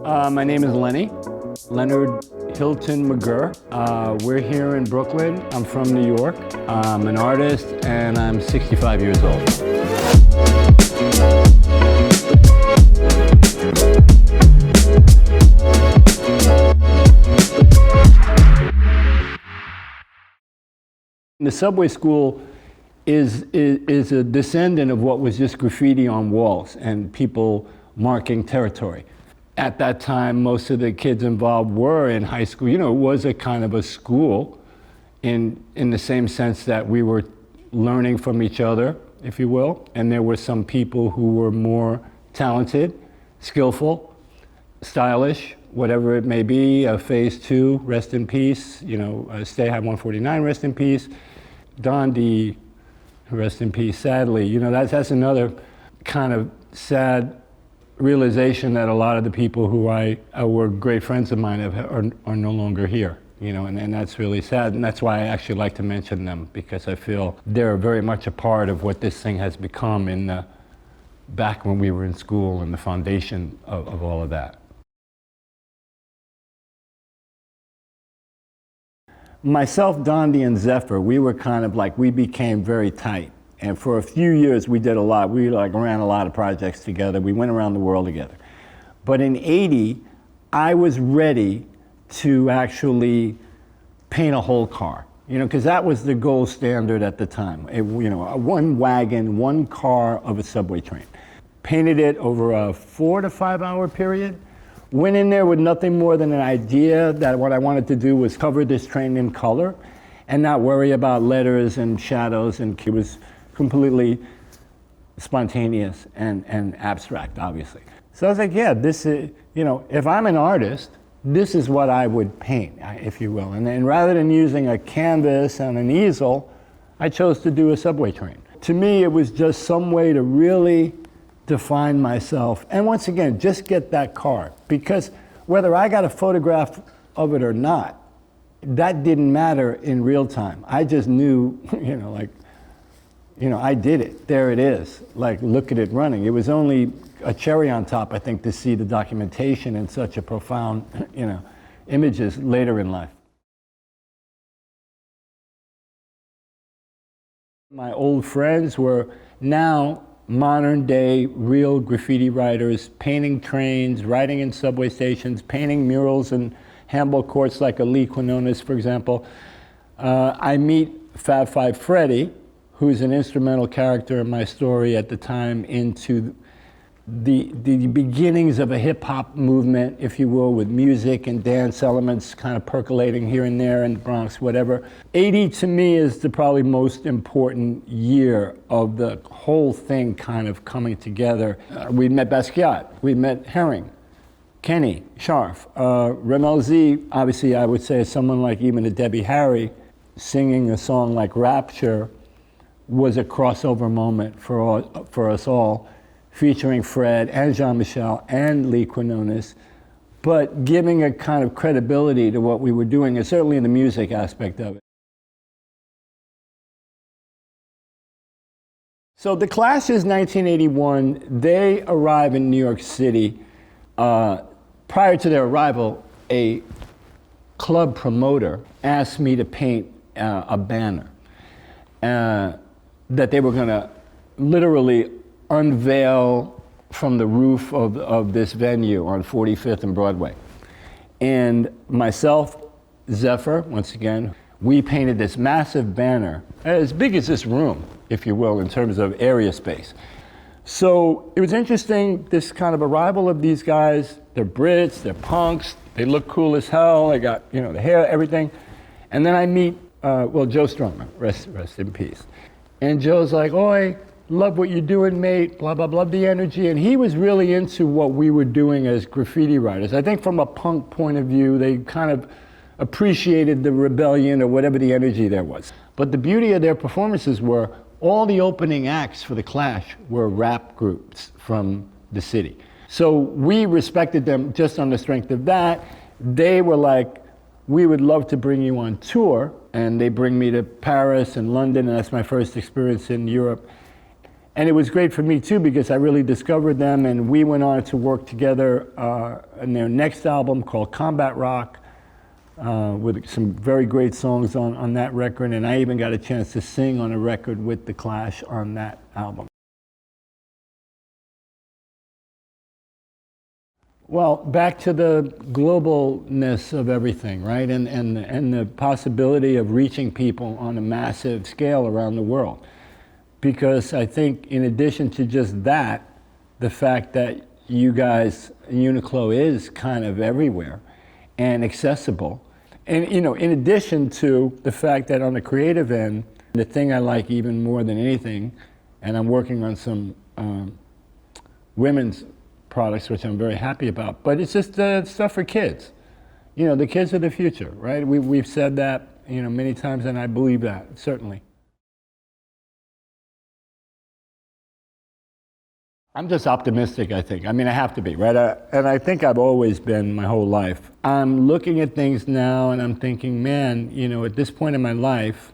My name is Lenny, Leonard Hilton McGurr. We're here in Brooklyn. I'm from New York. I'm an artist and I'm 65 years old. The subway school is a descendant of what was just graffiti on walls and people marking territory. At that time, most of the kids involved were in high school. You know, it was a kind of a school in the same sense that we were learning from each other, if you will, and there were some people who were more talented, skillful, stylish, whatever it may be. Phase 2, rest in peace. You know, Stay High 149, rest in peace. Dondi, rest in peace, sadly. You know, that's another kind of sad realization that a lot of the people who were great friends of mine are no longer here, you know, and that's really sad. And that's why I actually like to mention them, because I feel they're very much a part of what this thing has become back when we were in school and the foundation of all of that. Myself, Dondi, and Zephyr, we were kind of like, we became very tight. And for a few years, we did a lot. We ran a lot of projects together. We went around the world together. But in '80, I was ready to actually paint a whole car, you know, because that was the gold standard at the time. You know, one wagon, one car of a subway train. Painted it over a 4 to 5 hour period. Went in there with nothing more than an idea that what I wanted to do was cover this train in color and not worry about letters and shadows, and it was completely spontaneous and abstract, obviously. So I was like, yeah, this is, you know, if I'm an artist, this is what I would paint, if you will. And then rather than using a canvas and an easel, I chose to do a subway train. To me, it was just some way to really define myself. And once again, just get that car. Because whether I got a photograph of it or not, that didn't matter in real time. I just knew, you know, like, you know, I did it. There it is. Like, look at it running. It was only a cherry on top, I think, to see the documentation in such a profound, you know, images later in life. My old friends were now modern day real graffiti writers, painting trains, writing in subway stations, painting murals in handball courts like Lee Quinones, for example. I meet Fab Five Freddy, who's an instrumental character in my story at the time, into the beginnings of a hip-hop movement, if you will, with music and dance elements kind of percolating here and there in the Bronx, whatever. '80 to me is the probably most important year of the whole thing kind of coming together. We met Basquiat, we met Herring, Kenny, Scharf, Ramel Z, obviously I would say someone like even a Debbie Harry singing a song like Rapture was a crossover moment for us all, featuring Fred and Jean-Michel and Lee Quinones, but giving a kind of credibility to what we were doing, and certainly in the music aspect of it. So the Clash's 1981, they arrive in New York City. Prior to their arrival, a club promoter asked me to paint a banner that they were going to literally unveil from the roof of this venue on 45th and Broadway. And myself, Zephyr, once again, we painted this massive banner, as big as this room, if you will, in terms of area space. So it was interesting, this kind of arrival of these guys. They're Brits, they're punks, they look cool as hell, they got, you know, the hair, everything. And then I meet, Joe Strummer, rest in peace. And Joe's like, oi, love what you're doing, mate, blah, blah, blah, the energy. And he was really into what we were doing as graffiti writers. I think from a punk point of view, they kind of appreciated the rebellion or whatever the energy there was. But the beauty of their performances were all the opening acts for The Clash were rap groups from the city. So we respected them just on the strength of that. They were like, we would love to bring you on tour. And they bring me to Paris and London, and that's my first experience in Europe. And it was great for me too because I really discovered them, and we went on to work together on their next album called Combat Rock, with some very great songs on that record, and I even got a chance to sing on a record with The Clash on that album. Well, back to the globalness of everything, right? And the possibility of reaching people on a massive scale around the world. Because I think in addition to just that, the fact that you guys, UNIQLO is kind of everywhere and accessible. And you know, in addition to the fact that on the creative end, the thing I like even more than anything, and I'm working on some women's products, which I'm very happy about, but it's just stuff for kids. You know, the kids are the future, right? We've said that, you know, many times, and I believe that, certainly. I'm just optimistic, I think. I mean, I have to be, right? And I think I've always been my whole life. I'm looking at things now and I'm thinking, man, you know, at this point in my life,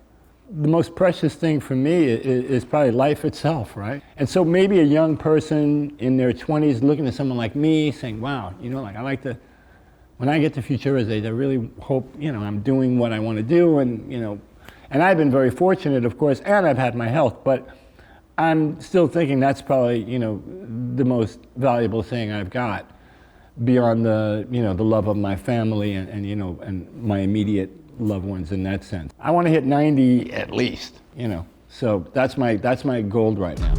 the most precious thing for me is probably life itself, right? And so maybe a young person in their 20s looking at someone like me saying, wow, you know, like I like to, when I get to Futura's age, I really hope, you know, I'm doing what I want to do, and, you know, and I've been very fortunate, of course, and I've had my health, but I'm still thinking that's probably, you know, the most valuable thing I've got beyond the, you know, the love of my family and you know, and my immediate loved ones in that sense. I want to hit 90 at least, you know, so that's my goal right now.